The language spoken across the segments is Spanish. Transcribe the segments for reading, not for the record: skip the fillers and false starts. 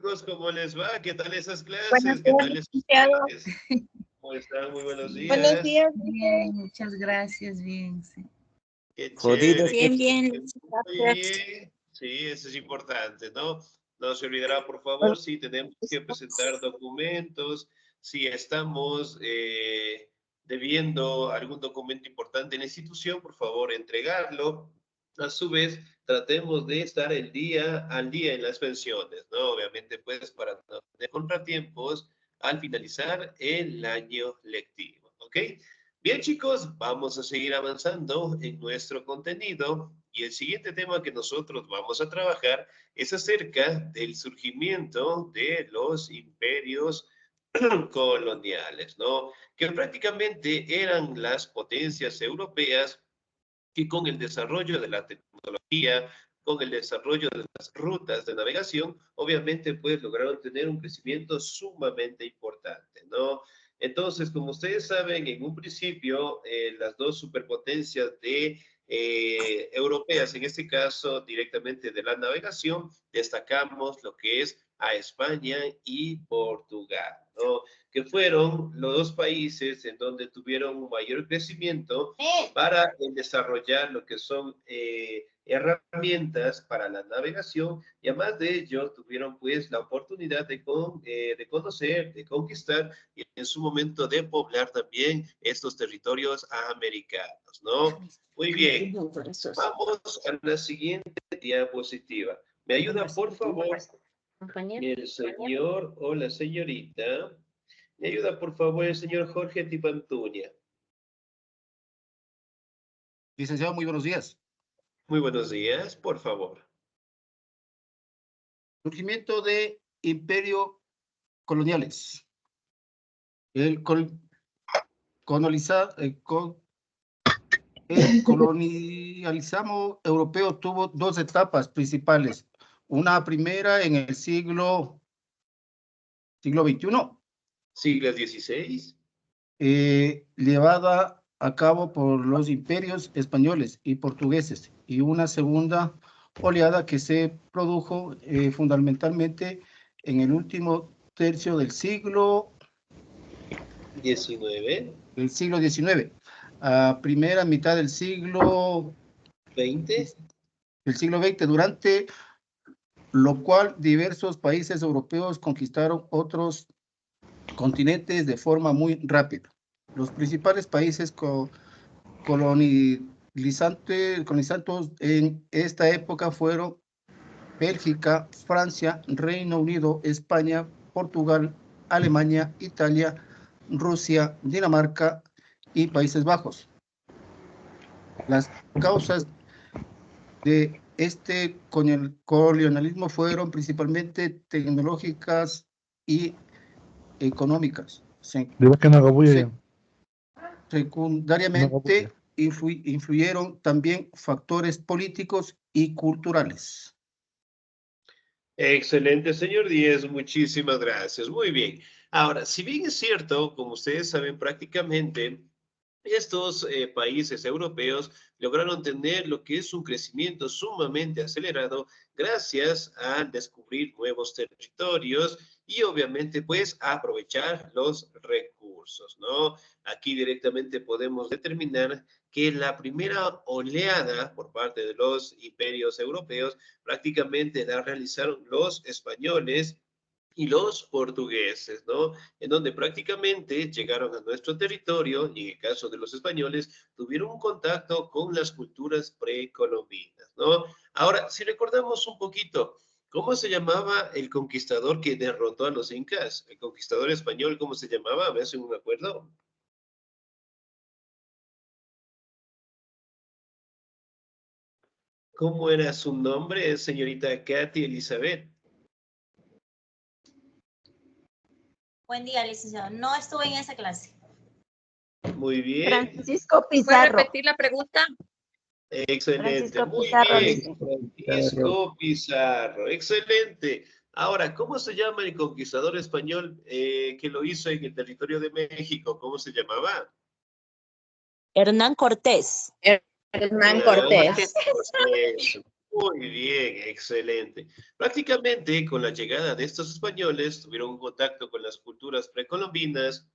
chicos? ¿Cómo les va? ¿Qué tal esas Buenos clases? ¿Qué días, tal esos licenciado. planes? ¿Cómo están? Muy buenos Buenos días. días, Bien, muchas gracias, bien. Sí. Qué Jodidos. chévere, qué bien, bien, chévere. Muy gracias. bien. Sí, eso es importante, ¿no? No se olvidará, por favor, si tenemos que presentar documentos, si estamos debiendo algún documento importante en la institución, por favor, entregarlo. A su vez, tratemos de estar al día en las pensiones, ¿no? Obviamente, pues, para no tener contratiempos al finalizar el año lectivo, ¿ok? Bien, chicos, vamos a seguir avanzando en nuestro contenido y el siguiente tema que nosotros vamos a trabajar es acerca del surgimiento de los imperios coloniales, ¿no? Que prácticamente eran las potencias europeas que con el desarrollo de la tecnología, con el desarrollo de las rutas de navegación, obviamente pues lograron tener un crecimiento sumamente importante, ¿no? Entonces, como ustedes saben, en un principio, las dos superpotencias europeas, en este caso directamente de la navegación, destacamos lo que es a España y Portugal, ¿no? Que fueron los dos países en donde tuvieron un mayor crecimiento para desarrollar lo que son herramientas para la navegación y además de ello tuvieron pues la oportunidad de conocer, de conquistar y en su momento de poblar también estos territorios americanos, ¿no? Muy bien, vamos a la siguiente diapositiva. ¿Me ayuda por favor el señor o la señorita? ¿Me ayuda por favor el señor Jorge Tipantuña? Licenciado, muy buenos días. Muy buenos días, por favor. Surgimiento de imperio coloniales. El colonialismo europeo tuvo dos etapas principales. Una primera en el siglo XXI, Siglo XVI. llevada a cabo por los imperios españoles y portugueses, y una segunda oleada que se produjo fundamentalmente en el último tercio del siglo XIX, a primera mitad del siglo XX, durante lo cual diversos países europeos conquistaron otros continentes de forma muy rápida. Los principales países colonizantes en esta época fueron Bélgica, Francia, Reino Unido, España, Portugal, Alemania, Italia, Rusia, Dinamarca y Países Bajos. Las causas de este colonialismo fueron principalmente tecnológicas y económicas. Secundariamente influyeron también factores políticos y culturales. Excelente, señor Díez, muchísimas gracias. Muy bien. Ahora, si bien es cierto, como ustedes saben, prácticamente estos países europeos lograron tener lo que es un crecimiento sumamente acelerado gracias a descubrir nuevos territorios y obviamente pues a aprovechar los recursos, ¿no? Aquí directamente podemos determinar que la primera oleada por parte de los imperios europeos prácticamente la realizaron los españoles y los portugueses, ¿no? En donde prácticamente llegaron a nuestro territorio y en el caso de los españoles tuvieron un contacto con las culturas precolombinas, ¿no? Ahora, si recordamos un poquito, ¿cómo se llamaba el conquistador que derrotó a los incas? El conquistador español, ¿cómo se llamaba? ¿Me hacen un acuerdo? ¿Cómo era su nombre, señorita Katy Elizabeth? Buen día, licenciado. No estuve en esa clase. Muy bien. Francisco ¿Puede Pizarro. repetir la pregunta? Excelente, Francisco muy Pizarro, bien, dice. Francisco Pizarro, excelente. Ahora, ¿cómo se llama el conquistador español que lo hizo en el territorio de México? ¿Cómo se llamaba? Hernán Cortés. Hernán Cortés. Cortés. Muy bien, excelente. Prácticamente con la llegada de estos españoles tuvieron un contacto con las culturas precolombinas,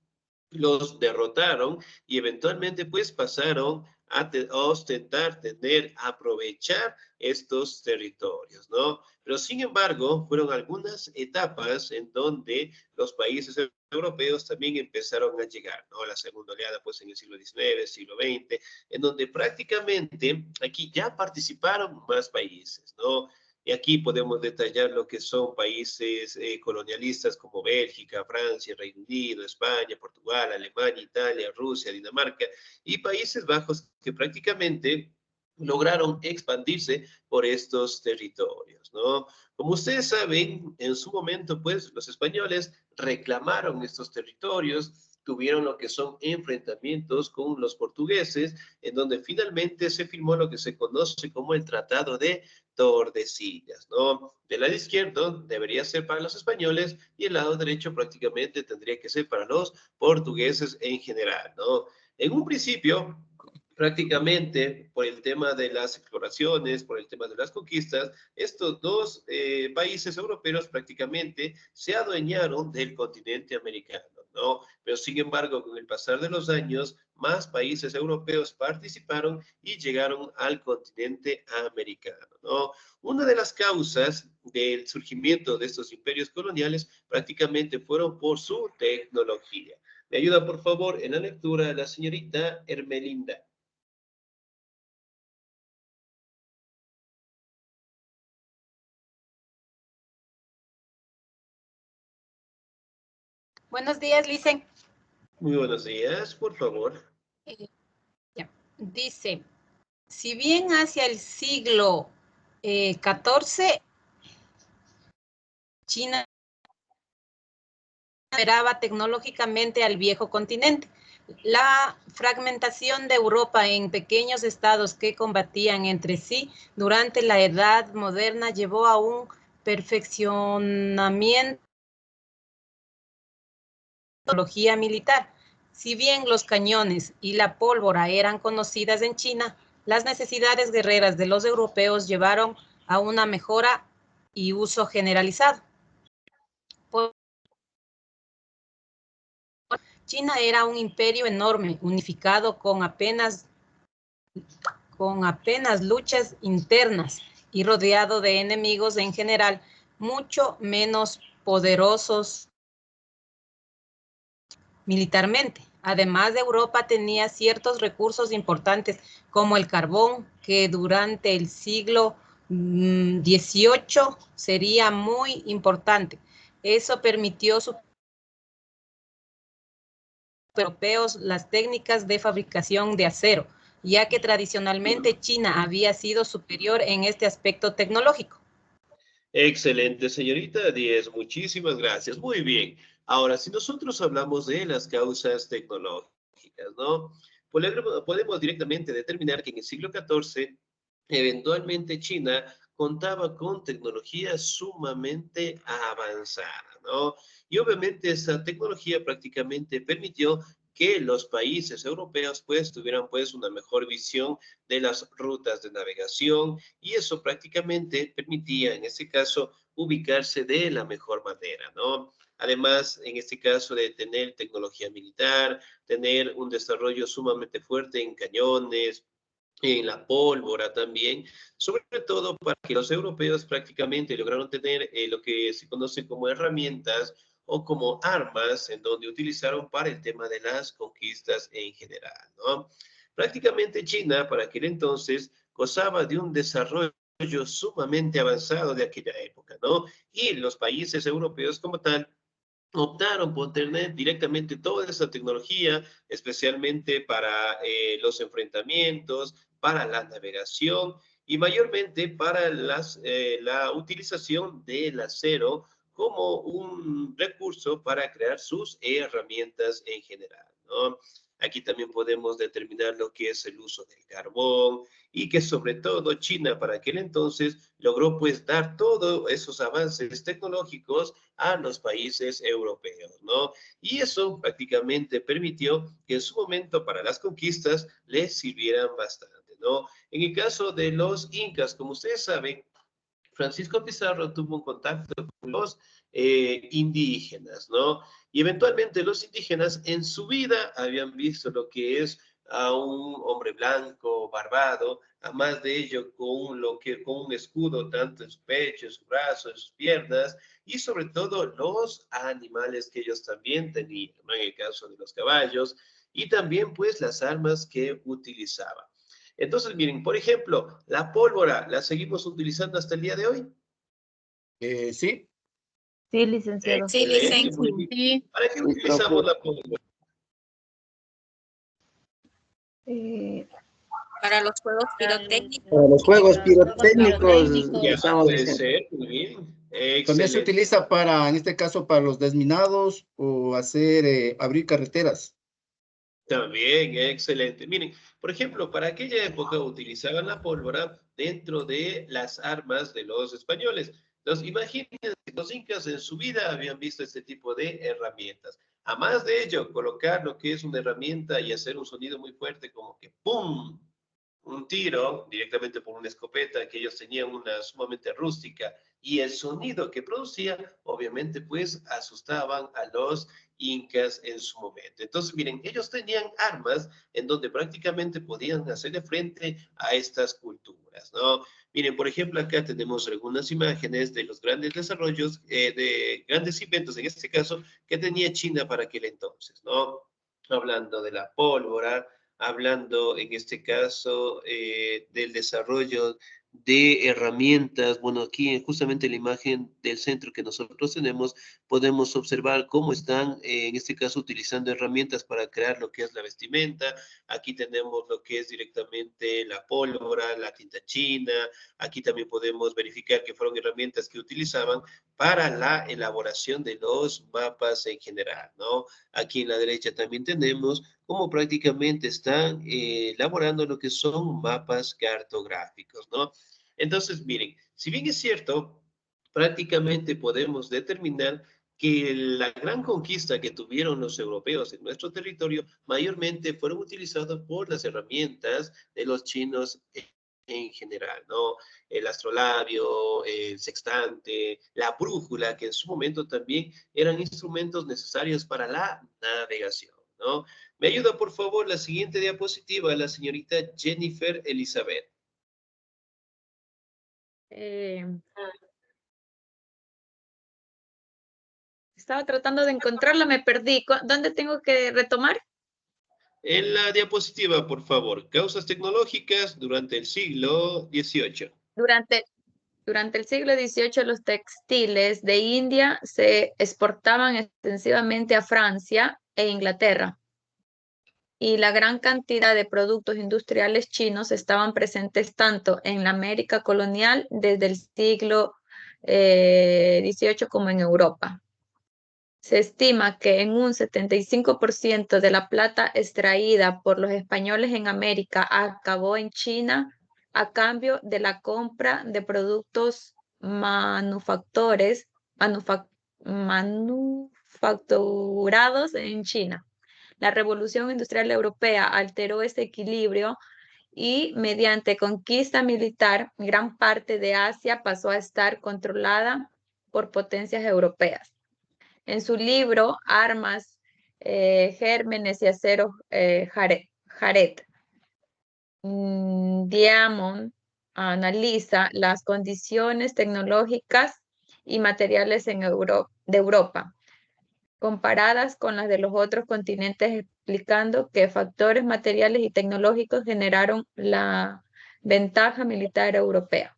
los derrotaron y eventualmente pues pasaron a ostentar, tener, aprovechar estos territorios, ¿no? Pero sin embargo, fueron algunas etapas en donde los países europeos también empezaron a llegar, ¿no? La segunda oleada pues en el siglo XIX, siglo XX, en donde prácticamente aquí ya participaron más países, ¿no? Y aquí podemos detallar lo que son países colonialistas como Bélgica, Francia, Reino Unido, España, Portugal, Alemania, Italia, Rusia, Dinamarca y Países Bajos que prácticamente lograron expandirse por estos territorios, ¿no? Como ustedes saben, en su momento, pues, los españoles reclamaron estos territorios, tuvieron lo que son enfrentamientos con los portugueses, en donde finalmente se firmó lo que se conoce como el Tratado de Tordesillas, ¿no? Del lado izquierdo debería ser para los españoles y el lado derecho prácticamente tendría que ser para los portugueses en general, ¿no? En un principio, prácticamente por el tema de las exploraciones, por el tema de las conquistas, estos dos países europeos prácticamente se adueñaron del continente americano, ¿no? Pero sin embargo, con el pasar de los años, más países europeos participaron y llegaron al continente americano, ¿no? Una de las causas del surgimiento de estos imperios coloniales prácticamente fueron por su tecnología. Me ayuda, por favor, en la lectura la señorita Hermelinda. Buenos días, Licen. Muy buenos días, por favor. Ya. Dice, si bien hacia el siglo XIV, China superaba tecnológicamente al viejo continente. La fragmentación de Europa en pequeños estados que combatían entre sí durante la Edad Moderna llevó a un perfeccionamiento tecnología militar. Si bien los cañones y la pólvora eran conocidas en China, las necesidades guerreras de los europeos llevaron a una mejora y uso generalizado. China era un imperio enorme, unificado con apenas luchas internas y rodeado de enemigos en general mucho menos poderosos militarmente. Además de Europa tenía ciertos recursos importantes como el carbón, que durante el siglo XVIII sería muy importante. Eso permitió a los europeos las técnicas de fabricación de acero, ya que tradicionalmente China había sido superior en este aspecto tecnológico. Excelente, señorita Díez, muchísimas gracias. Muy bien. Ahora, si nosotros hablamos de las causas tecnológicas, ¿no? Podemos directamente determinar que en el siglo XIV, eventualmente China contaba con tecnología sumamente avanzada, ¿no? Y obviamente esa tecnología prácticamente permitió que los países europeos pues tuvieran pues una mejor visión de las rutas de navegación y eso prácticamente permitía en este caso ubicarse de la mejor manera, ¿no? Además, en este caso de tener tecnología militar, tener un desarrollo sumamente fuerte en cañones, en la pólvora también, sobre todo para que los europeos prácticamente lograron tener lo que se conoce como herramientas o como armas en donde utilizaron para el tema de las conquistas en general, ¿no? Prácticamente China para aquel entonces gozaba de un desarrollo sumamente avanzado de aquella época, ¿no? Y los países europeos como tal optaron por tener directamente toda esa tecnología, especialmente para los enfrentamientos, para la navegación y mayormente para la utilización del acero como un recurso para crear sus herramientas en general, ¿no? Aquí también podemos determinar lo que es el uso del carbón y que sobre todo China para aquel entonces logró pues dar todos esos avances tecnológicos a los países europeos, ¿no? Y eso prácticamente permitió que en su momento para las conquistas les sirvieran bastante, ¿no? En el caso de los incas, como ustedes saben, Francisco Pizarro tuvo un contacto con los indígenas, ¿no? Y eventualmente los indígenas en su vida habían visto lo que es a un hombre blanco, barbado, a más de ello con un escudo tanto en su pecho, en su brazo, en sus piernas, y sobre todo los animales que ellos también tenían, ¿no? En el caso de los caballos, y también pues las armas que utilizaban. Entonces, miren, por ejemplo, la pólvora, ¿la seguimos utilizando hasta el día de hoy? Sí, Sí, licenciado. Excelente, muy bien. Sí. ¿Para qué utilizamos la pólvora? Para los juegos pirotécnicos. Para los juegos pirotécnicos Ya, estamos puede diciendo. ser, muy bien. también se Excelente. utiliza para, en este caso, para los desminados o hacer, abrir carreteras. También, excelente. Miren, por ejemplo, para aquella época utilizaban la pólvora dentro de las armas de los españoles. Entonces, imagínense, los incas en su vida habían visto este tipo de herramientas. A más de ello, colocar lo que es una herramienta y hacer un sonido muy fuerte como que ¡pum! Un tiro directamente por una escopeta que ellos tenían una sumamente rústica y el sonido que producía obviamente pues asustaban a los incas en su momento. Entonces miren, ellos tenían armas en donde prácticamente podían hacerle frente a estas culturas, ¿no? Miren, por ejemplo, acá tenemos algunas imágenes de los grandes desarrollos, de grandes inventos, en este caso, que tenía China para aquel entonces, ¿no? Hablando de la pólvora, hablando en este caso del desarrollo de herramientas. Bueno, aquí justamente en la imagen del centro que nosotros tenemos, podemos observar cómo están, en este caso, utilizando herramientas para crear lo que es la vestimenta. Aquí tenemos lo que es directamente la pólvora, la tinta china. Aquí también podemos verificar que fueron herramientas que utilizaban para la elaboración de los mapas en general, ¿no? Aquí en la derecha también tenemos cómo prácticamente están elaborando lo que son mapas cartográficos, ¿no? Entonces, miren, si bien es cierto, prácticamente podemos determinar que la gran conquista que tuvieron los europeos en nuestro territorio mayormente fueron utilizados por las herramientas de los chinos en general, ¿no? El astrolabio, el sextante, la brújula, que en su momento también eran instrumentos necesarios para la navegación, ¿no? Me ayuda, por favor, la siguiente diapositiva, la señorita Jennifer Elizabeth. Estaba tratando de encontrarla, me perdí. ¿Dónde tengo que retomar? En la diapositiva, por favor, causas tecnológicas durante el siglo XVIII. Durante el siglo XVIII, los textiles de India se exportaban extensivamente a Francia e Inglaterra, y la gran cantidad de productos industriales chinos estaban presentes tanto en la América colonial desde el siglo XVIII como en Europa. Se estima que en un 75% de la plata extraída por los españoles en América acabó en China a cambio de la compra de productos manufacturados en China. La Revolución Industrial Europea alteró ese equilibrio y mediante conquista militar, gran parte de Asia pasó a estar controlada por potencias europeas. En su libro Armas, Gérmenes y Acero, Jared, Diamond analiza las condiciones tecnológicas y materiales de Europa, comparadas con las de los otros continentes, explicando qué factores materiales y tecnológicos generaron la ventaja militar europea.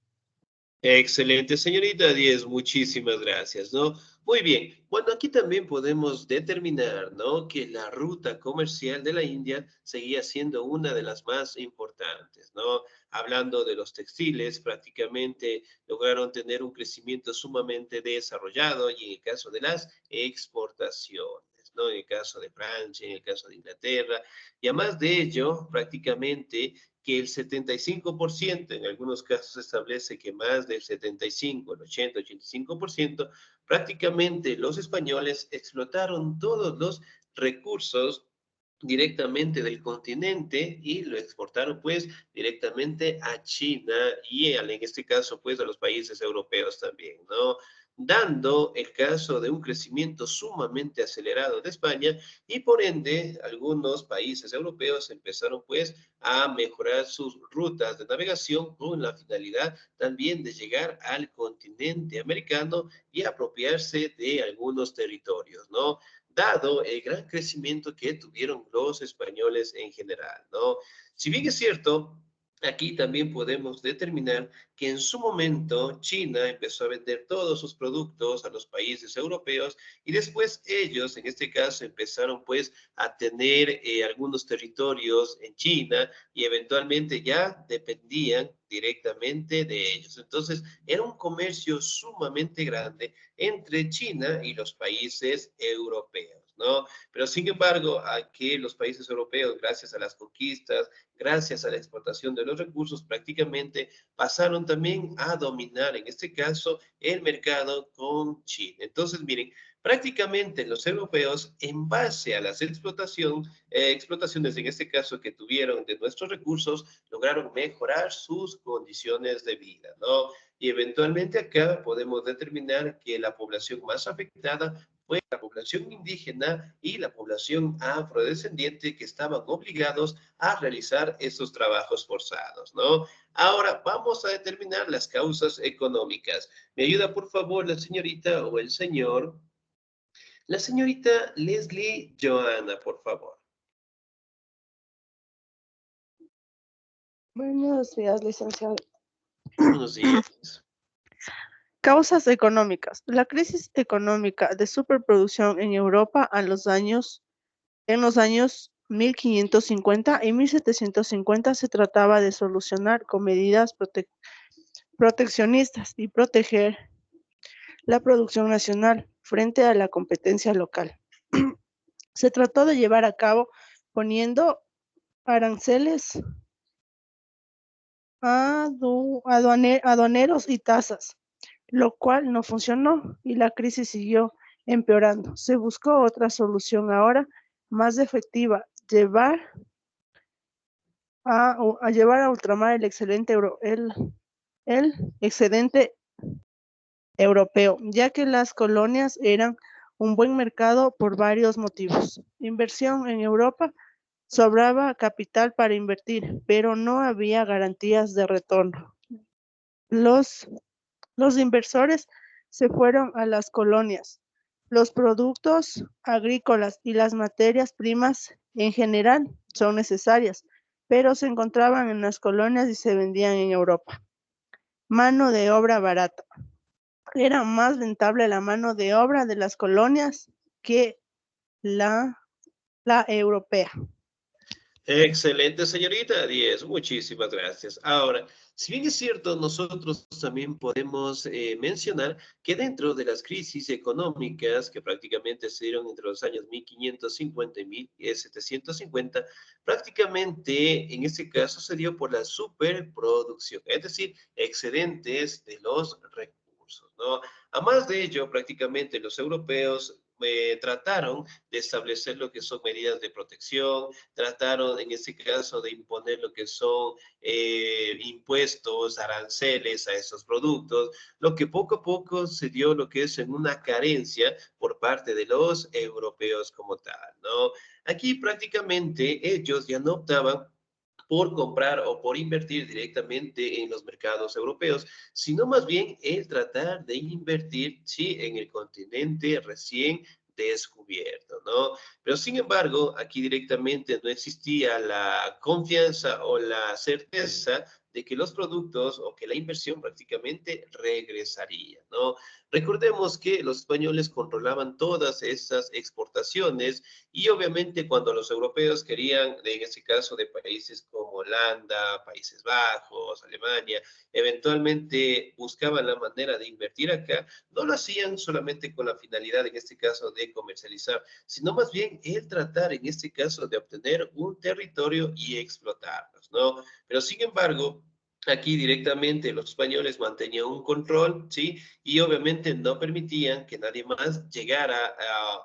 Excelente, señorita Díez, muchísimas gracias, ¿no? Muy bien, bueno, aquí también podemos determinar, ¿no? Que la ruta comercial de la India seguía siendo una de las más importantes, ¿no? Hablando de los textiles, prácticamente lograron tener un crecimiento sumamente desarrollado y en el caso de las exportaciones, ¿no? En el caso de Francia, en el caso de Inglaterra, y además de ello, prácticamente que el 75%, en algunos casos se establece que más del 75, el 80, 85%, prácticamente los españoles explotaron todos los recursos directamente del continente y lo exportaron pues directamente a China y en este caso pues a los países europeos también, ¿no? Dando el caso de un crecimiento sumamente acelerado de España y por ende algunos países europeos empezaron pues a mejorar sus rutas de navegación con la finalidad también de llegar al continente americano y apropiarse de algunos territorios, ¿no? Dado el gran crecimiento que tuvieron los españoles en general, ¿no? Si bien es cierto, aquí también podemos determinar que en su momento China empezó a vender todos sus productos a los países europeos y después ellos, en este caso, empezaron pues a tener algunos territorios en China y eventualmente ya dependían directamente de ellos. Entonces, era un comercio sumamente grande entre China y los países europeos, ¿no? Pero sin embargo, aquí los países europeos, gracias a las conquistas, gracias a la exportación de los recursos, prácticamente pasaron también a dominar, en este caso, el mercado con China. Entonces, miren, prácticamente los europeos, en base a las explotaciones, en este caso, que tuvieron de nuestros recursos, lograron mejorar sus condiciones de vida, ¿no? Y eventualmente acá podemos determinar que la población más afectada fue la población indígena y la población afrodescendiente que estaban obligados a realizar estos trabajos forzados, ¿no? Ahora vamos a determinar las causas económicas. ¿Me ayuda por favor la señorita o el señor? La señorita Leslie Joana, por favor. Buenos días, licenciado. Buenos días. Causas económicas. La crisis económica de superproducción en Europa en los años 1550 y 1750 se trataba de solucionar con medidas proteccionistas y proteger la producción nacional frente a la competencia local. Se trató de llevar a cabo poniendo aranceles aduaneros y tasas, lo cual no funcionó y la crisis siguió empeorando. Se buscó otra solución ahora más efectiva, llevar a ultramar el excedente europeo, ya que las colonias eran un buen mercado por varios motivos. Inversión en Europa, sobraba capital para invertir, pero no había garantías de retorno. Los inversores se fueron a las colonias. Los productos agrícolas y las materias primas en general son necesarias, pero se encontraban en las colonias y se vendían en Europa. Mano de obra barata. Era más rentable la mano de obra de las colonias que la europea. Excelente, señorita 10. Muchísimas gracias. Ahora, si bien es cierto, nosotros también podemos mencionar que dentro de las crisis económicas que prácticamente se dieron entre los años 1550 y 1750, prácticamente en este caso se dio por la superproducción, es decir, excedentes de los recursos, ¿no? A más de ello, prácticamente los europeos trataron de establecer lo que son medidas de protección, trataron en este caso de imponer lo que son impuestos, aranceles a esos productos, lo que poco a poco se dio lo que es en una carencia por parte de los europeos como tal, ¿no? Aquí prácticamente ellos ya no optaban por comprar o por invertir directamente en los mercados europeos, sino más bien el tratar de invertir, sí, en el continente recién descubierto, ¿no? Pero sin embargo, aquí directamente no existía la confianza o la certeza de que los productos o que la inversión prácticamente regresaría, ¿no? Recordemos que los españoles controlaban todas esas exportaciones y obviamente cuando los europeos querían, en este caso de países como Holanda, Países Bajos, Alemania, eventualmente buscaban la manera de invertir acá, no lo hacían solamente con la finalidad, en este caso, de comercializar, sino más bien el tratar, en este caso, de obtener un territorio y explotarlos, ¿no? Pero sin embargo, Aquí directamente los españoles mantenían un control, ¿sí? Y obviamente no permitían que nadie más llegara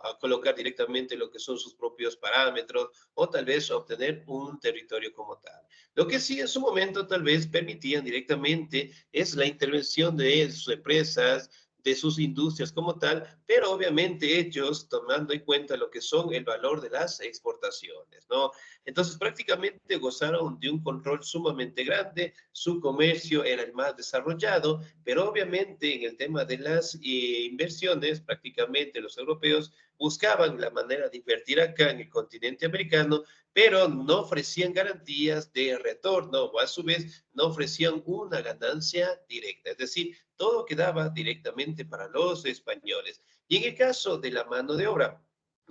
a colocar directamente lo que son sus propios parámetros o tal vez obtener un territorio como tal. Lo que sí en su momento tal vez permitían directamente es la intervención de sus empresas, de sus industrias como tal, pero obviamente ellos tomando en cuenta lo que son el valor de las exportaciones, ¿no? Entonces prácticamente gozaron de un control sumamente grande, su comercio era el más desarrollado, pero obviamente en el tema de las inversiones, prácticamente los europeos buscaban la manera de invertir acá en el continente americano, pero no ofrecían garantías de retorno o a su vez no ofrecían una ganancia directa, es decir, todo quedaba directamente para los españoles. Y en el caso de la mano de obra,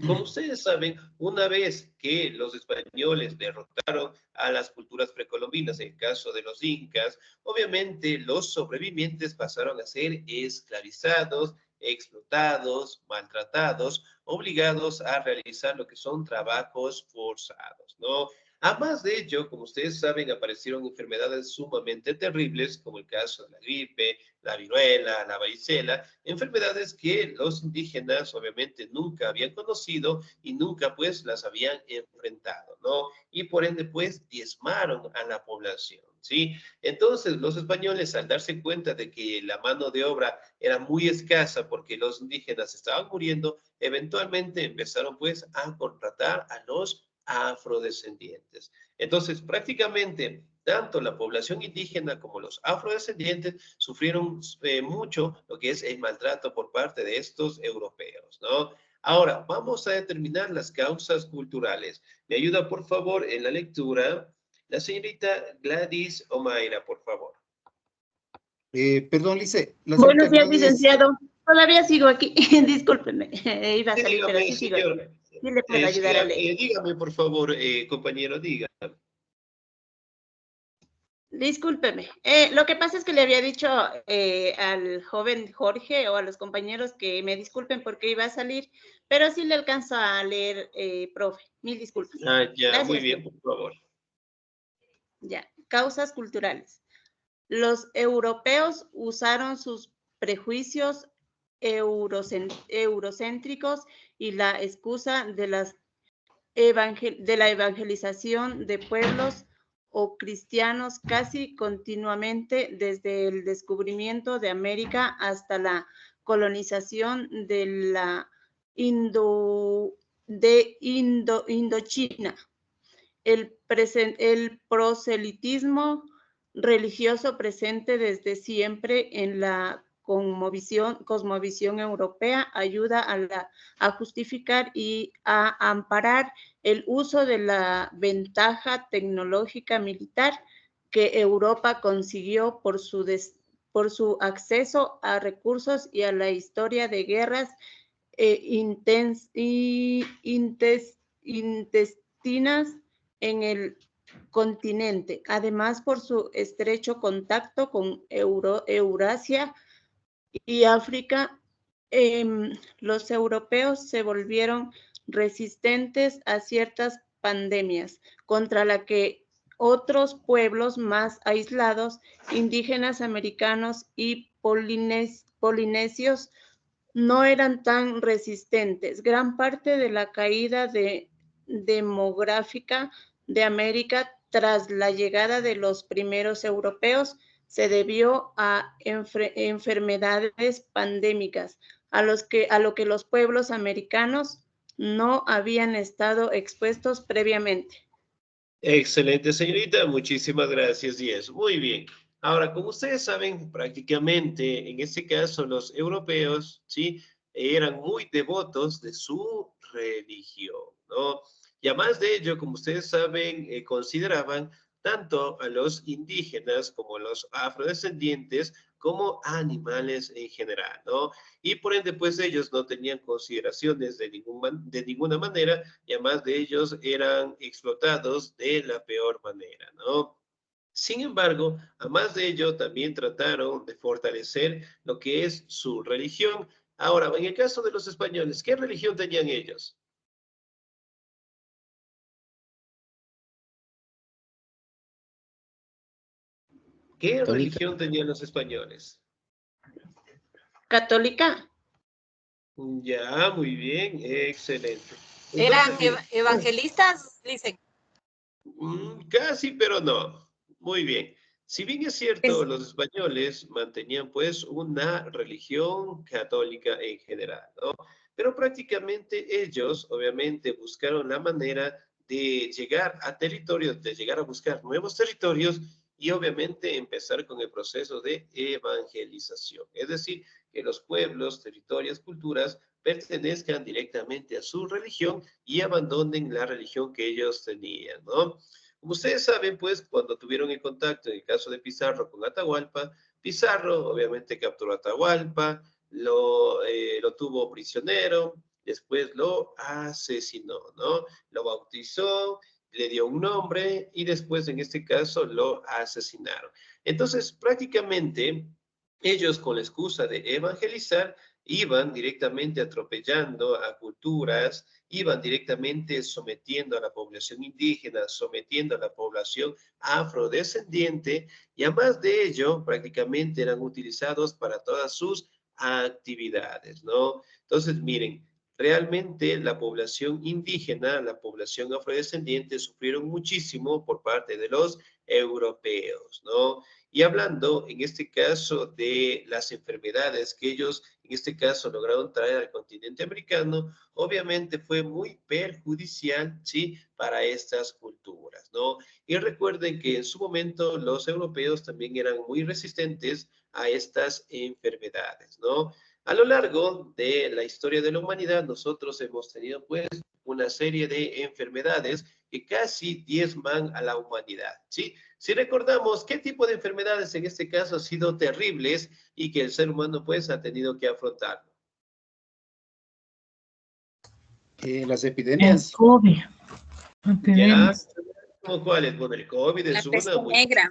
como ustedes saben, una vez que los españoles derrotaron a las culturas precolombinas, en el caso de los incas, obviamente los sobrevivientes pasaron a ser esclavizados, explotados, maltratados, obligados a realizar lo que son trabajos forzados, ¿no? Además de ello, como ustedes saben, aparecieron enfermedades sumamente terribles, como el caso de la gripe, la viruela, la varicela, enfermedades que los indígenas obviamente nunca habían conocido y nunca pues las habían enfrentado, ¿no? Y por ende pues diezmaron a la población, ¿sí? Entonces los españoles al darse cuenta de que la mano de obra era muy escasa porque los indígenas estaban muriendo, eventualmente empezaron pues a contratar a los afrodescendientes. Entonces prácticamente tanto la población indígena como los afrodescendientes sufrieron mucho lo que es el maltrato por parte de estos europeos, ¿no? Ahora, vamos a determinar las causas culturales. Me ayuda, por favor, en la lectura la señorita Gladys Omaira, por favor. Perdón, Lice, la señorita Buenos días, Gladys. licenciado. Todavía sigo aquí. Discúlpeme, iba a Sí, salir, pero dígame, sí sigo aquí. señor. Sí le puedo ayudar a leer. Dígame, por favor, compañero, diga. Discúlpeme. Lo que pasa es que le había dicho al joven Jorge o a los compañeros que me disculpen porque iba a salir, pero sí le alcanzo a leer, profe. Mil disculpas. Ah, ya, Gracias, muy bien, profe. por favor. Ya, causas culturales. Los europeos usaron sus prejuicios eurocéntricos y la excusa de la evangelización de pueblos o cristianos casi continuamente desde el descubrimiento de América hasta la colonización de la Indochina. El proselitismo religioso presente desde siempre en la cosmovisión europea ayuda a justificar y a amparar el uso de la ventaja tecnológica militar que Europa consiguió por su acceso a recursos y a la historia de guerras intestinas en el continente, además por su estrecho contacto con Eurasia y África. Los europeos se volvieron resistentes a ciertas pandemias contra la que otros pueblos más aislados, indígenas americanos y polinesios, no eran tan resistentes. Gran parte de la caída demográfica de América tras la llegada de los primeros europeos se debió a enfermedades pandémicas a lo que los pueblos americanos no habían estado expuestos previamente. Excelente, señorita. Muchísimas gracias, Diez. Muy bien. Ahora, como ustedes saben, prácticamente en este caso los europeos, ¿sí? Eran muy devotos de su religión, ¿no? Y además de ello, como ustedes saben, consideraban tanto a los indígenas como a los afrodescendientes como animales en general, ¿no? Y por ende, pues ellos no tenían consideraciones de ninguna manera y además de ellos eran explotados de la peor manera, ¿no? Sin embargo, además de ello, también trataron de fortalecer lo que es su religión. Ahora, en el caso de los españoles, ¿qué religión tenían ellos? ¿Qué Católica. religión tenían los españoles? Católica. Ya, muy bien, excelente. ¿Eran Entonces, miren, evangelistas, dicen? casi, pero no. Muy bien. Si bien es cierto, Es- los españoles mantenían pues una religión católica en general, ¿no? Pero prácticamente ellos, obviamente, buscaron la manera de llegar a territorios, de llegar a buscar nuevos territorios y obviamente empezar con el proceso de evangelización. Es decir, que los pueblos, territorios, culturas pertenezcan directamente a su religión y abandonen la religión que ellos tenían, ¿no? Como ustedes saben, pues, cuando tuvieron el contacto, en el caso de Pizarro con Atahualpa, Pizarro obviamente capturó a Atahualpa, lo tuvo prisionero, después lo asesinó, ¿no? Lo bautizó, le dio un nombre y después, en este caso, lo asesinaron. Entonces, prácticamente, ellos con la excusa de evangelizar, iban directamente atropellando a culturas, iban directamente sometiendo a la población indígena, sometiendo a la población afrodescendiente, y además de ello, prácticamente eran utilizados para todas sus actividades, ¿no? Entonces, miren, realmente la población indígena, la población afrodescendiente sufrieron muchísimo por parte de los europeos, ¿no? Y hablando en este caso de las enfermedades que ellos en este caso lograron traer al continente americano, obviamente fue muy perjudicial, ¿sí? Para estas culturas, ¿no? Y recuerden que en su momento los europeos también eran muy resistentes a estas enfermedades, ¿no? A lo largo de la historia de la humanidad, nosotros hemos tenido pues una serie de enfermedades que casi diezman a la humanidad, ¿sí? Si recordamos qué tipo de enfermedades en este caso han sido terribles y que el ser humano pues ha tenido que afrontarlo. Las El epidemias. COVID. Ya, Epidemias. ¿cómo cuáles? Bueno, el COVID La es una, peste muy negra.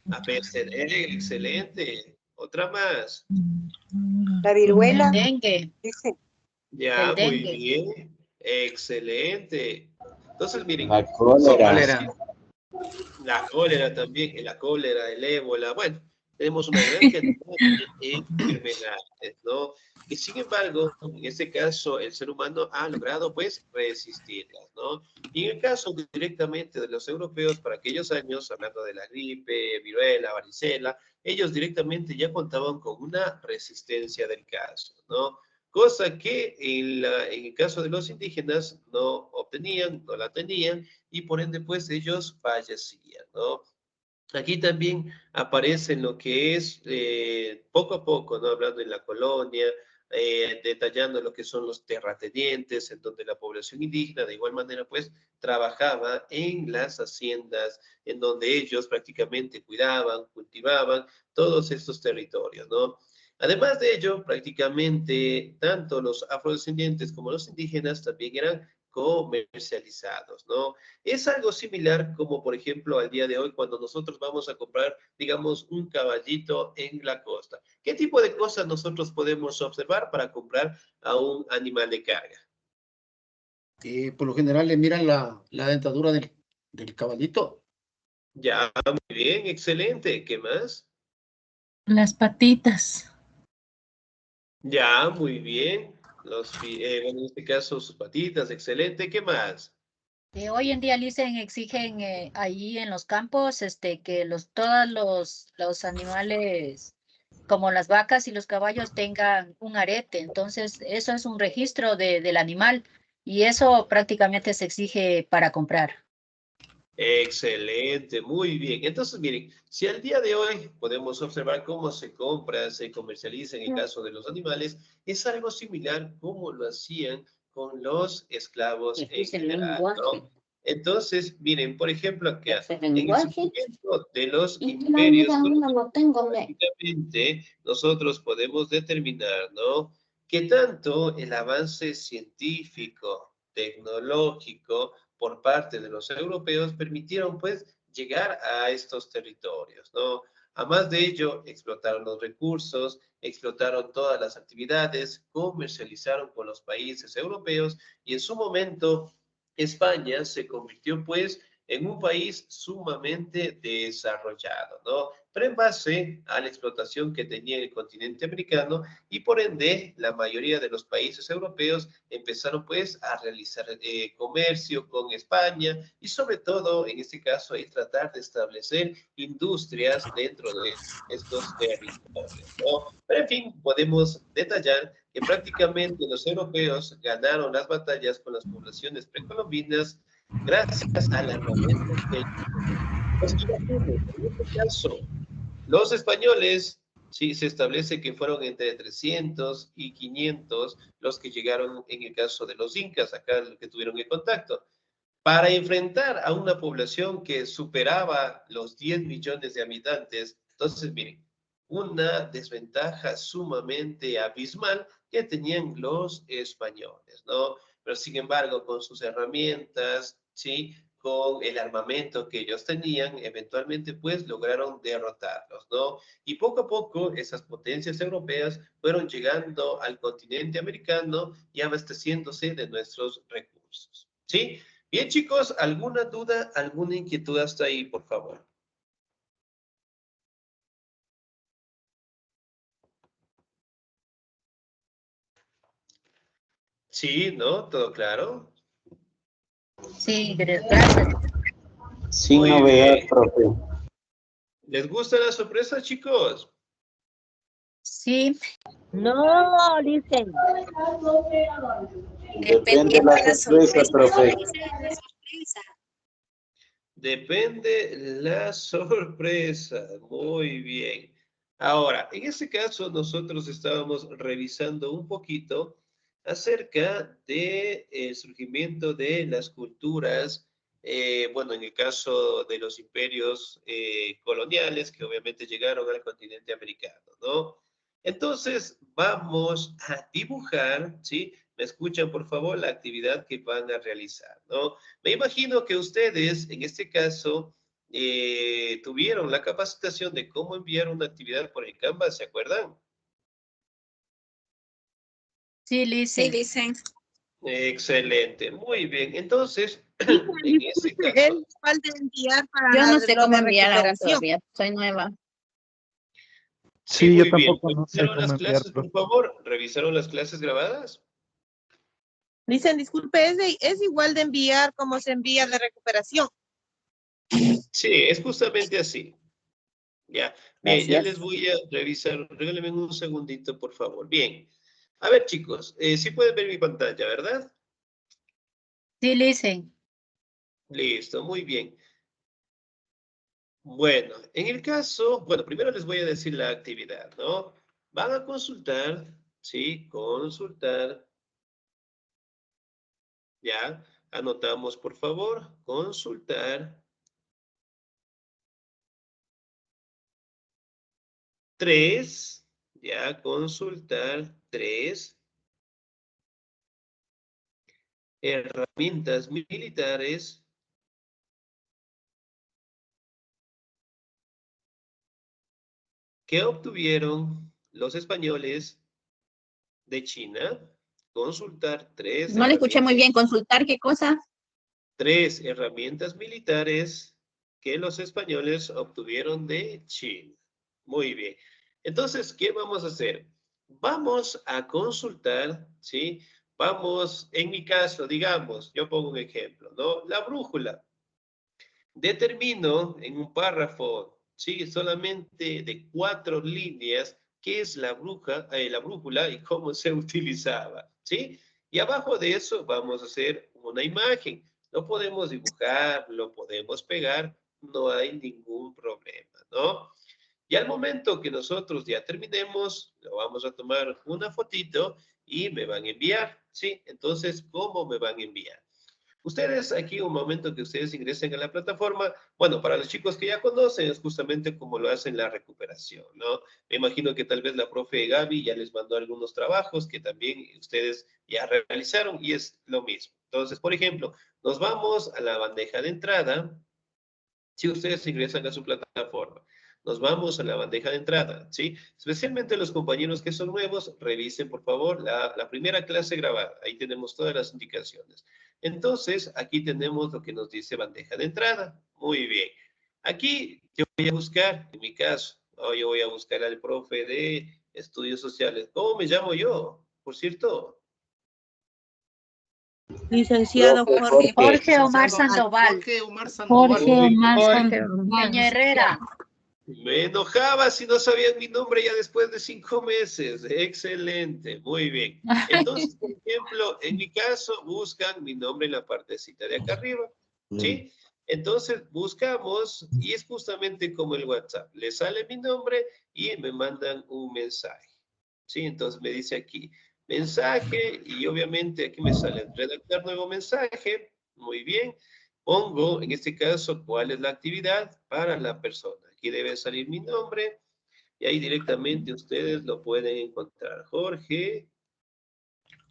la peste negra, excelente. Otra más. La viruela, Dengue. dice. Ya, El muy dengue. bien. Excelente. Entonces, miren, La son cólera. la cólera también, la cólera, el ébola, bueno, tenemos una gran cantidad de enfermedades, ¿no? Y sin embargo, en este caso, el ser humano ha logrado, pues, resistirlas, ¿no? Y en el caso directamente de los europeos, para aquellos años, hablando de la gripe, viruela, varicela, ellos directamente ya contaban con una resistencia del caso, ¿no? Cosa que en el caso de los indígenas no obtenían, no la tenían, y por ende, pues ellos fallecían, ¿no? Aquí también aparece lo que es poco a poco, ¿no? Hablando en la colonia, detallando lo que son los terratenientes, en donde la población indígena de igual manera, pues, trabajaba en las haciendas, en donde ellos prácticamente cuidaban, cultivaban todos estos territorios, ¿no? Además de ello, prácticamente tanto los afrodescendientes como los indígenas también eran comercializados, ¿no? Es algo similar como, por ejemplo, al día de hoy cuando nosotros vamos a comprar, digamos, un caballito en la costa. ¿Qué tipo de cosas nosotros podemos observar para comprar a un animal de carga? Por lo general le miran la dentadura del caballito. Ya, muy bien, excelente. ¿Qué más? Las patitas. Ya, muy bien. Bueno, en este caso, sus patitas, excelente. ¿Qué más? Hoy en día, Licen, exigen ahí en los campos que todos los animales, como las vacas y los caballos, tengan un arete. Entonces, eso es un registro del animal y eso prácticamente se exige para comprar. Excelente, muy bien. Entonces, miren, si al día de hoy podemos observar cómo se compra, se comercializa en el caso de los animales, es algo similar como lo hacían con los esclavos en general, ¿no? Entonces, miren, por ejemplo, acá, en el surgimiento de los imperios prácticamente nosotros podemos determinar, ¿no? Que tanto el avance científico, tecnológico, por parte de los europeos permitieron pues llegar a estos territorios, ¿no? Además de ello, explotaron los recursos, explotaron todas las actividades, comercializaron con los países europeos y en su momento España se convirtió pues en un país sumamente desarrollado, ¿no? Pero en base a la explotación que tenía el continente americano y por ende la mayoría de los países europeos empezaron pues a realizar comercio con España y sobre todo en este caso ahí tratar de establecer industrias dentro de estos territorios, ¿no? Pero en fin, podemos detallar que prácticamente los europeos ganaron las batallas con las poblaciones precolombinas gracias al armamento que pues, imagínense, en este caso, los españoles, sí, se establece que fueron entre 300 y 500 los que llegaron en el caso de los incas, acá los que tuvieron el contacto, para enfrentar a una población que superaba los 10 millones de habitantes. Entonces, miren, una desventaja sumamente abismal que tenían los españoles, ¿no? Pero sin embargo, con sus herramientas, ¿sí? Con el armamento que ellos tenían, eventualmente pues lograron derrotarlos, ¿no? Y poco a poco esas potencias europeas fueron llegando al continente americano y abasteciéndose de nuestros recursos, ¿sí? Bien, chicos, ¿alguna duda, alguna inquietud hasta ahí, por favor? Sí, ¿no? ¿Todo claro? Sí, gracias. Sin Muy novedad, bien. profe. ¿Les gusta la sorpresa, chicos? Sí. No, dicen. Depende de la sorpresa, profe. Depende la sorpresa. Muy bien. Ahora, en este caso, nosotros estábamos revisando un poquito acerca del surgimiento de las culturas, bueno, en el caso de los imperios coloniales que obviamente llegaron al continente americano, ¿no? Entonces, vamos a dibujar, ¿sí? ¿Me escuchan, por favor, la actividad que van a realizar, ¿no? Me imagino que ustedes, en este caso, tuvieron la capacitación de cómo enviar una actividad por el Canvas, ¿se acuerdan? Sí, Lice. Excelente, muy bien. Entonces, Dicen, en ese disculpe, caso, es igual de enviar para Yo no lo sé cómo de enviar aún recuperación. todavía, soy nueva. sí, Sí, yo muy bien. tampoco no sé ¿Revisaron cómo las enviar, clases, por profe. favor? ¿Revisaron las clases grabadas? Dicen, disculpe, es igual de enviar como se envía de recuperación. Sí, es justamente así. Ya, bien, ya les Gracias. voy a revisar. Regálenme un segundito, por favor. Bien. A ver, chicos, sí pueden ver mi pantalla, ¿verdad? Sí, Lice. Listo, muy bien. Bueno, en el caso, bueno, primero les voy a decir la actividad, ¿no? Van a consultar, ¿sí? Consultar, ya, anotamos, por favor, consultar 3, ya, consultar 3 herramientas militares que obtuvieron los españoles de China. Consultar No le escuché muy bien. ¿Consultar qué cosa? 3 herramientas militares que los españoles obtuvieron de China. Muy bien. Entonces, ¿qué vamos a hacer? Vamos a consultar, ¿sí? Vamos, en mi caso, digamos, yo pongo un ejemplo, ¿no? La brújula. Determino en un párrafo, ¿sí? Solamente de 4 líneas, qué es la brújula y cómo se utilizaba, ¿sí? Y abajo de eso vamos a hacer una imagen. Lo podemos dibujar, lo podemos pegar, no hay ningún problema, ¿no? Y al momento que nosotros ya terminemos, lo vamos a tomar una fotito y me van a enviar, ¿sí? Entonces, ¿cómo me van a enviar? Ustedes aquí, un momento que ustedes ingresen a la plataforma, bueno, para los chicos que ya conocen, es justamente como lo hacen la recuperación, ¿no? Me imagino que tal vez la profe Gaby ya les mandó algunos trabajos que también ustedes ya realizaron y es lo mismo. Entonces, por ejemplo, nos vamos a la bandeja de entrada, si ustedes ingresan a su plataforma. Nos vamos a la bandeja de entrada, ¿sí? Especialmente los compañeros que son nuevos, revisen por favor la primera clase grabada. Ahí tenemos todas las indicaciones. Entonces, aquí tenemos lo que nos dice bandeja de entrada. Muy bien. Aquí yo voy a buscar, en mi caso, yo voy a buscar al profe de estudios sociales. ¿Cómo me llamo yo? Por cierto. Licenciado Jorge. Jorge Omar Sandoval. Jorge Omar Sandoval. Jorge Omar Jorge Sandoval. Peña Herrera. Me enojaba si no sabían mi nombre ya después de 5 meses. Excelente, muy bien. Entonces, por ejemplo, en mi caso, buscan mi nombre en la partecita de acá arriba, ¿sí? Entonces, buscamos, y es justamente como el WhatsApp. Le sale mi nombre y me mandan un mensaje, ¿sí? Entonces, me dice aquí, mensaje, y obviamente aquí me sale redactar nuevo mensaje. Muy bien. Pongo, en este caso, cuál es la actividad para la persona. Aquí debe salir mi nombre y ahí directamente ustedes lo pueden encontrar. Jorge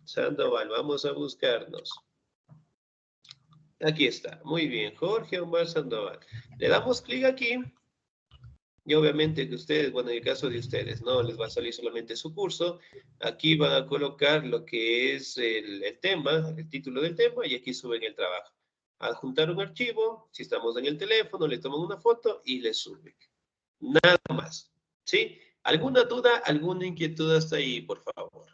Sandoval, vamos a buscarnos. Aquí está, muy bien, Jorge Omar Sandoval. Le damos clic aquí y obviamente que ustedes, bueno, en el caso de ustedes, no les va a salir solamente su curso. Aquí van a colocar lo que es el tema, el título del tema y aquí suben el trabajo. Adjuntar un archivo, si estamos en el teléfono, le toman una foto y le suben. Nada más, ¿sí? ¿Alguna duda, alguna inquietud hasta ahí, por favor?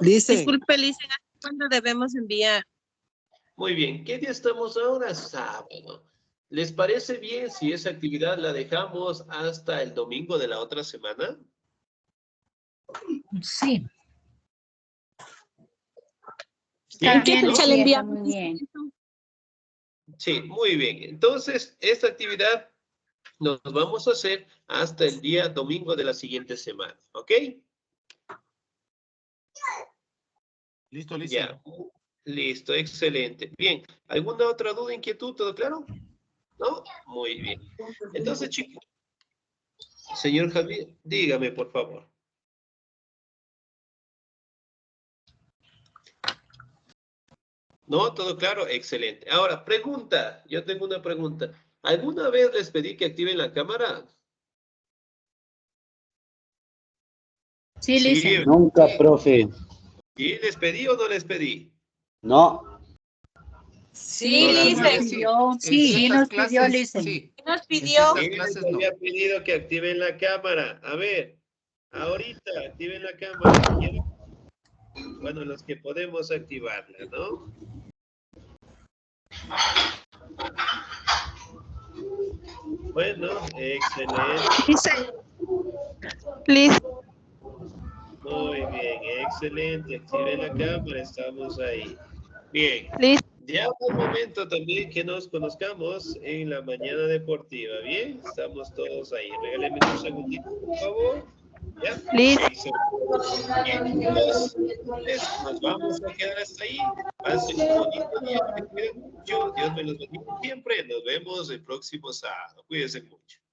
Disculpe, Licen, ¿cuándo debemos enviar? Muy bien, ¿qué día estamos ahora? Sábado. ¿Les parece bien si esa actividad la dejamos hasta el domingo de la otra semana? Sí. Está ¿Sí? bien, ¿No? sí, está muy bien. Sí, muy bien. Entonces, esta actividad nos vamos a hacer hasta el día domingo de la siguiente semana, ¿ok? Listo, listo. Ya, listo, excelente. Bien, ¿alguna otra duda, inquietud, todo claro? ¿No? Muy bien. Entonces, chicos, señor Javier, dígame, por favor. ¿No? ¿Todo claro? Excelente. Ahora, pregunta. Yo tengo una pregunta. ¿Alguna vez les pedí que activen la cámara? Sí, Licen. Nunca, profe. ¿Sí les pedí o no les pedí? No. Sí, Todavía Licen. Sí, nos pidió, Licen. Sí. Nos pidió. ¿Quién les había pedido que activen la cámara? A ver, ahorita activen la cámara. Bueno, los que podemos activarla, ¿no? Bueno, excelente. Muy bien, excelente. Activen la cámara, estamos ahí. Bien. Ya un momento también que nos conozcamos en la mañana deportiva. Bien, estamos todos ahí. Regálenme un segundito, por favor. ¿Ya? Listo. Bien, nos vamos a quedar hasta ahí. Pasen un bonito día. Que cuiden mucho. Dios me los bendiga siempre. Nos vemos el próximo sábado. Cuídense mucho.